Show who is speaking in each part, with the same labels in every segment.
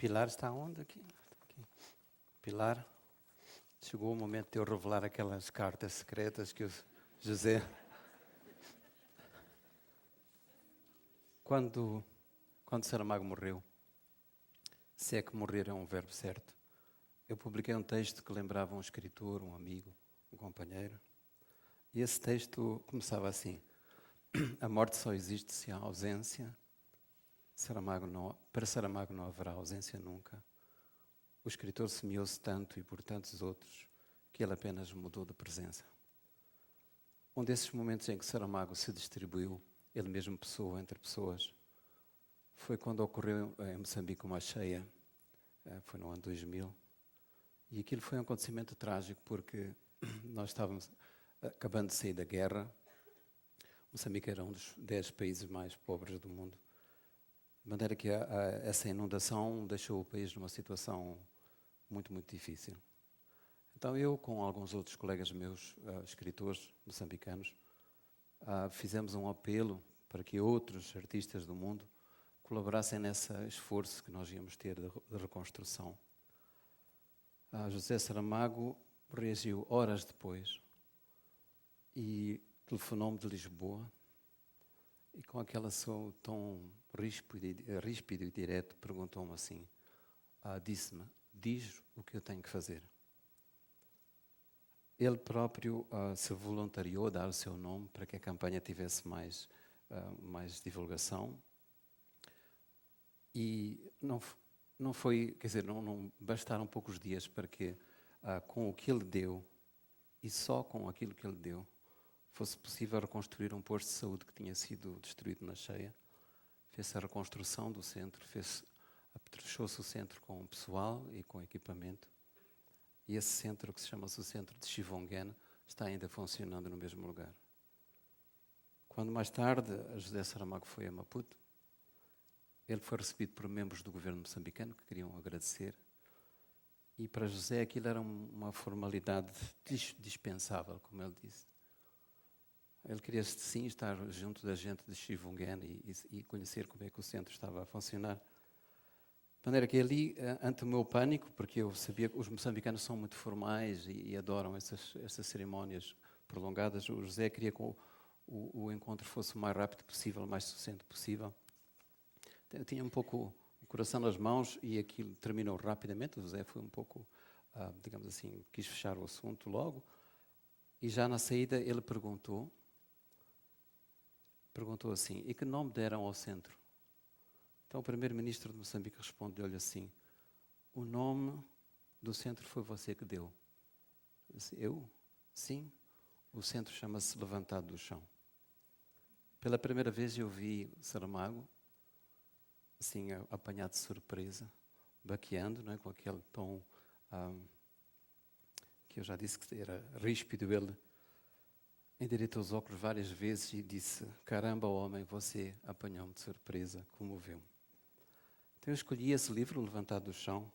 Speaker 1: Pilar está onde aqui? Pilar, chegou o momento de eu revelar aquelas cartas secretas que o José... Quando Saramago morreu, se é que morrer é um verbo certo, eu publiquei um texto que lembrava um escritor, um amigo, um companheiro. E esse texto começava assim: a morte só existe se há ausência. Para Saramago não haverá ausência nunca. O escritor semeou-se tanto e por tantos outros que ele apenas mudou de presença. Um desses momentos em que Saramago se distribuiu, ele mesmo pessoa entre pessoas, foi quando ocorreu em Moçambique uma cheia, foi no ano 2000, e aquilo foi um acontecimento trágico porque nós estávamos acabando de sair da guerra. Moçambique era um dos 10 países mais pobres do mundo, de maneira que essa inundação deixou o país numa situação muito, muito difícil. Então eu, com alguns outros colegas meus, escritores moçambicanos, fizemos um apelo para que outros artistas do mundo colaborassem nesse esforço que nós íamos ter de reconstrução. José Saramago reagiu horas depois e telefonou-me de Lisboa e com aquele seu tom ríspido e direto perguntou-me assim, disse-me: diz o que eu tenho que fazer. Ele próprio se voluntariou a dar o seu nome para que a campanha tivesse mais divulgação. E não foi, quer dizer, não bastaram poucos dias para que, com o que ele deu, e só com aquilo que ele deu, fosse possível reconstruir um posto de saúde que tinha sido destruído na cheia. Fez a reconstrução do centro, apetrechou-se o centro com pessoal e com equipamento. E esse centro, que se chama-se o Centro de Chivonguene, está ainda funcionando no mesmo lugar. Quando mais tarde José Saramago foi a Maputo, ele foi recebido por membros do governo moçambicano que queriam agradecer. E para José aquilo era uma formalidade dispensável, como ele disse. Ele queria sim estar junto da gente de Chivonguene e conhecer como é que o centro estava a funcionar. De maneira que ali, ante o meu pânico, porque eu sabia que os moçambicanos são muito formais e adoram essas cerimónias prolongadas, o José queria que o encontro fosse o mais rápido possível, o mais sucinto possível. Eu tinha um pouco o coração nas mãos e aquilo terminou rapidamente. O José foi um pouco, digamos assim, quis fechar o assunto logo. E já na saída ele perguntou assim: e que nome deram ao centro? Então o primeiro-ministro de Moçambique respondeu-lhe assim: o nome do centro foi você que deu. Eu disse: eu? Sim, o centro chama-se Levantado do Chão. Pela primeira vez eu vi Saramago assim, apanhado de surpresa, baqueando, não é? Com aquele tom que eu já disse que era ríspido. Ele endireitou os óculos várias vezes e disse: caramba, homem, você apanhou-me de surpresa, comoveu-me. Então eu escolhi esse livro, Levantado do Chão,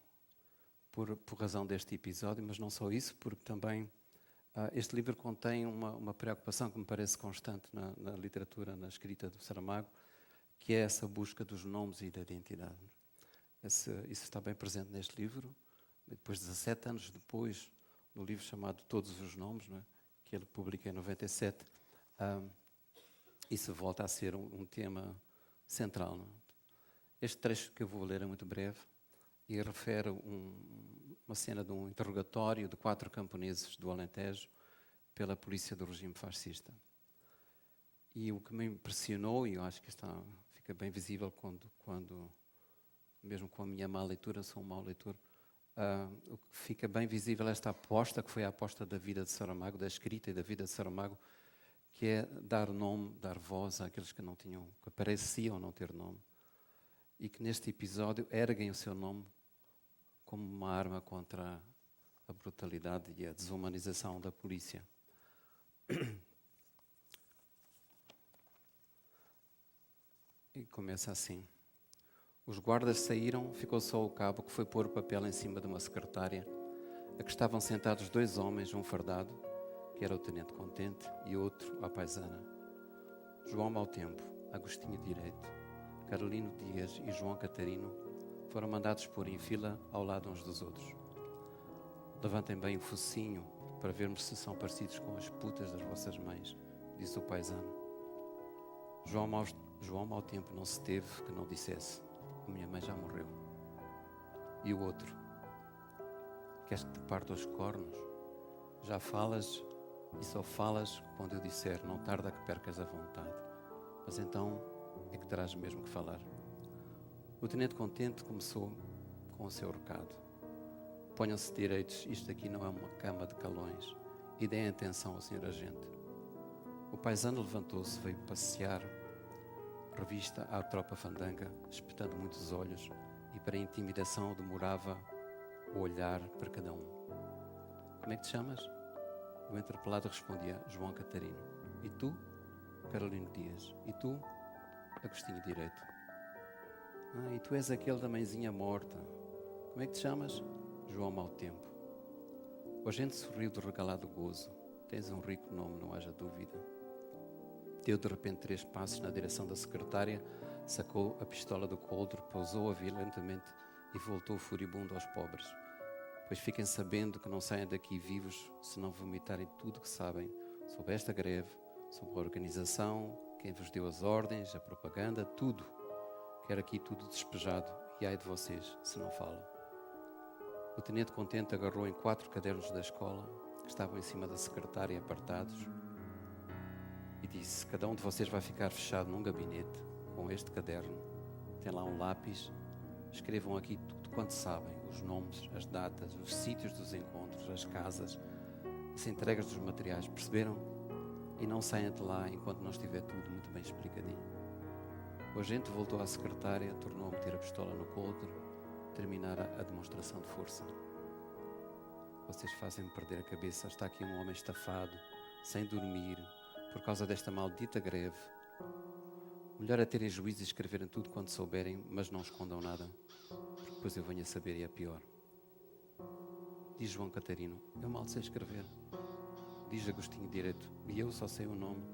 Speaker 1: por razão deste episódio, mas não só isso, porque também este livro contém uma preocupação que me parece constante na literatura, na escrita do Saramago, que é essa busca dos nomes e da identidade. Isso está bem presente neste livro. Depois, 17 anos depois, no livro chamado Todos os Nomes, não é? Que ele publica em 97, isso volta a ser um tema central. Não é? Este trecho que eu vou ler é muito breve e refere uma cena de um interrogatório de 4 camponeses do Alentejo pela polícia do regime fascista. E o que me impressionou, e eu acho que fica bem visível quando mesmo com a minha má leitura, sou um mau leitor, o que fica bem visível é esta aposta, que foi a aposta da vida de Saramago, da escrita e da vida de Saramago, que é dar nome, dar voz àqueles que que pareciam não ter nome, e que neste episódio erguem o seu nome como uma arma contra a brutalidade e a desumanização da polícia. E começa assim: os guardas saíram, ficou só o cabo, que foi pôr o papel em cima de uma secretária, a que estavam sentados 2 homens, um fardado, que era o tenente Contente, e outro, a paisana. João Mau Tempo, Agostinho Direito, Carolino Dias e João Catarino Foram mandados pôr em fila ao lado uns dos outros. Levantem bem o focinho para vermos se são parecidos com as putas das vossas mães, disse o paisano. João mau tempo não se teve que não dissesse: a minha mãe já morreu. E o outro: queres que te parta os cornos? Já falas e só falas quando eu disser, não tarda que percas a vontade. Mas então é que terás mesmo que falar. O tenente contente começou com o seu recado. Ponham-se direitos, isto aqui não é uma cama de calões. E deem atenção ao senhor agente. O paisano levantou-se, veio passear revista à tropa fandanga, espetando muitos olhos, e para intimidação demorava o olhar para cada um. Como é que te chamas? O interpelado respondia: João Catarino. E tu? Carolino Dias. E tu? Agostinho Direito. E tu és aquele da mãezinha morta. Como é que te chamas? João Mau Tempo. O agente sorriu de regalado gozo. Tens um rico nome, não haja dúvida. Deu de repente 3 passos na direção da secretária, sacou a pistola do coldre, pousou-a violentamente e voltou furibundo aos pobres. Pois fiquem sabendo que não saiam daqui vivos se não vomitarem tudo que sabem sobre esta greve, sobre a organização, quem vos deu as ordens, a propaganda, tudo. Quero aqui tudo despejado e ai de vocês se não falam. O tenente contente agarrou em 4 cadernos da escola que estavam em cima da secretária apartados e disse: cada um de vocês vai ficar fechado num gabinete com este caderno. Tem lá um lápis. Escrevam aqui tudo quanto sabem, os nomes, as datas, os sítios dos encontros, as casas, as entregas dos materiais, perceberam? E não saiam de lá enquanto não estiver tudo muito bem explicadinho. O agente voltou à secretária, tornou a meter a pistola no coldre, terminara a demonstração de força. Vocês fazem-me perder a cabeça. Está aqui um homem estafado, sem dormir, por causa desta maldita greve. O melhor é terem juízo e escreverem tudo quando souberem, mas não escondam nada, porque depois eu venho a saber e é pior. Diz João Catarino: eu mal sei escrever. Diz Agostinho Direito: e eu só sei o nome.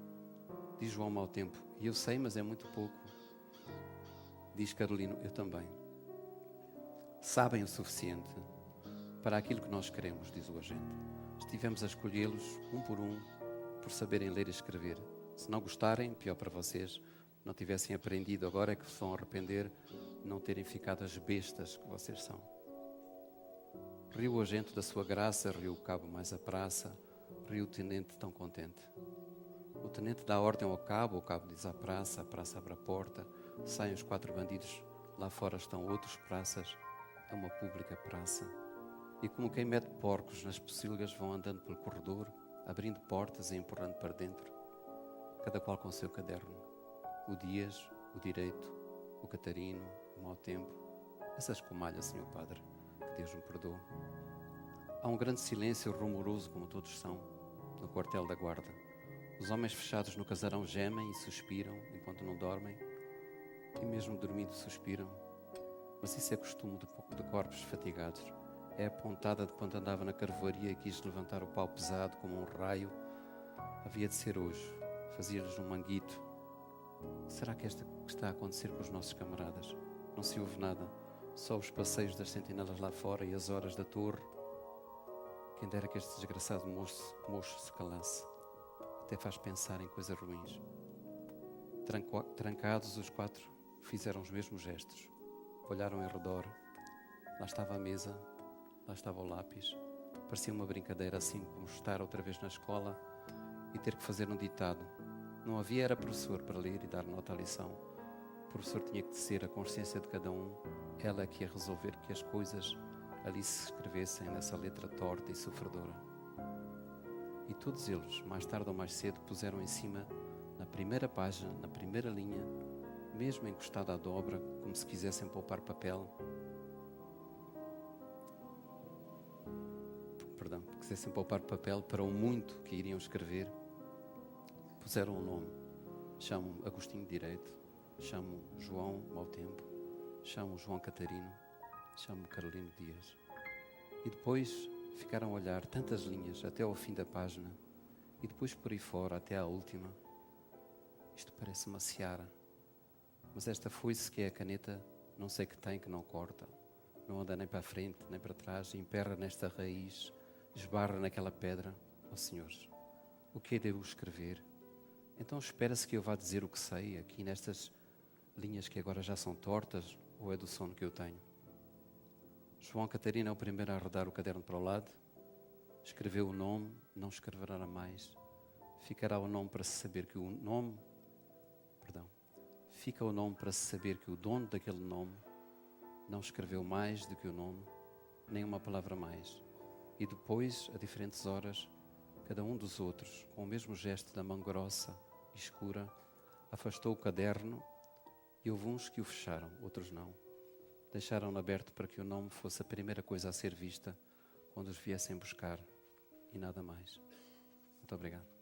Speaker 1: Diz João Mau Tempo: e eu sei, mas é muito pouco. Diz Carolino: eu também. Sabem o suficiente para aquilo que nós queremos, diz o agente. Estivemos a escolhê-los, um, por saberem ler e escrever. Se não gostarem, pior para vocês, não tivessem aprendido, agora é que se vão arrepender de não terem ficado as bestas que vocês são. Riu o agente da sua graça, riu o cabo mais a praça, riu o tenente tão contente. O tenente dá ordem ao cabo, o cabo diz à praça, a praça abre a porta, saem os 4 bandidos, lá fora estão outros praças, é uma pública praça. E como quem mete porcos nas pocilgas, vão andando pelo corredor, abrindo portas e empurrando para dentro, cada qual com o seu caderno. O Dias, o Direito, o Catarino, o Mau Tempo, essas comalhas, senhor padre, que Deus me perdoe. Há um grande silêncio rumoroso, como todos são, no quartel da guarda. Os homens fechados no casarão gemem e suspiram enquanto não dormem, e mesmo dormindo suspiram. Mas isso é costume de corpos fatigados. É a pontada de quando andava na carvoaria e quis levantar o pau pesado como um raio. Havia de ser hoje. Fazia-lhes um manguito. Será que esta que está a acontecer com os nossos camaradas? Não se ouve nada. Só os passeios das sentinelas lá fora e as horas da torre. Quem dera que este desgraçado moço se calasse. Até faz pensar em coisas ruins. Trancados, os 4 fizeram os mesmos gestos. Olharam em redor. Lá estava a mesa, lá estava o lápis. Parecia uma brincadeira, assim como estar outra vez na escola e ter que fazer um ditado. Não havia era professor para ler e dar nota à lição. O professor tinha que tecer a consciência de cada um. Ela é que ia resolver que as coisas ali se escrevessem nessa letra torta e sofredora. E todos eles, mais tarde ou mais cedo, puseram em cima, na primeira página, na primeira linha, mesmo encostado à dobra, como se quisessem poupar papel. Quisessem poupar papel para o muito que iriam escrever. Puseram um nome. Chamam Agostinho Direito, chamam João Mau Tempo, chamam João Catarino, chamam Carolino Dias. E depois ficaram a olhar tantas linhas até ao fim da página e depois por aí fora até à última. Isto parece uma seara, mas esta foi-se que é a caneta não sei que tem, que não corta, não anda nem para a frente, nem para trás, emperra nesta raiz, esbarra naquela pedra. Ó Senhor, o que é de eu escrever? Então espera-se que eu vá dizer o que sei aqui nestas linhas que agora já são tortas, ou é do sono que eu tenho? João Catarina é o primeiro a arredar o caderno para o lado, escreveu o nome, não escreverá mais. Ficará o nome para se saber que o nome, fica o nome para se saber que o dono daquele nome não escreveu mais do que o nome, nem uma palavra mais. E depois, a diferentes horas, cada um dos outros, com o mesmo gesto da mão grossa e escura, afastou o caderno e houve uns que o fecharam, outros não. Deixaram-no aberto para que o nome fosse a primeira coisa a ser vista quando os viessem buscar e nada mais. Muito obrigado.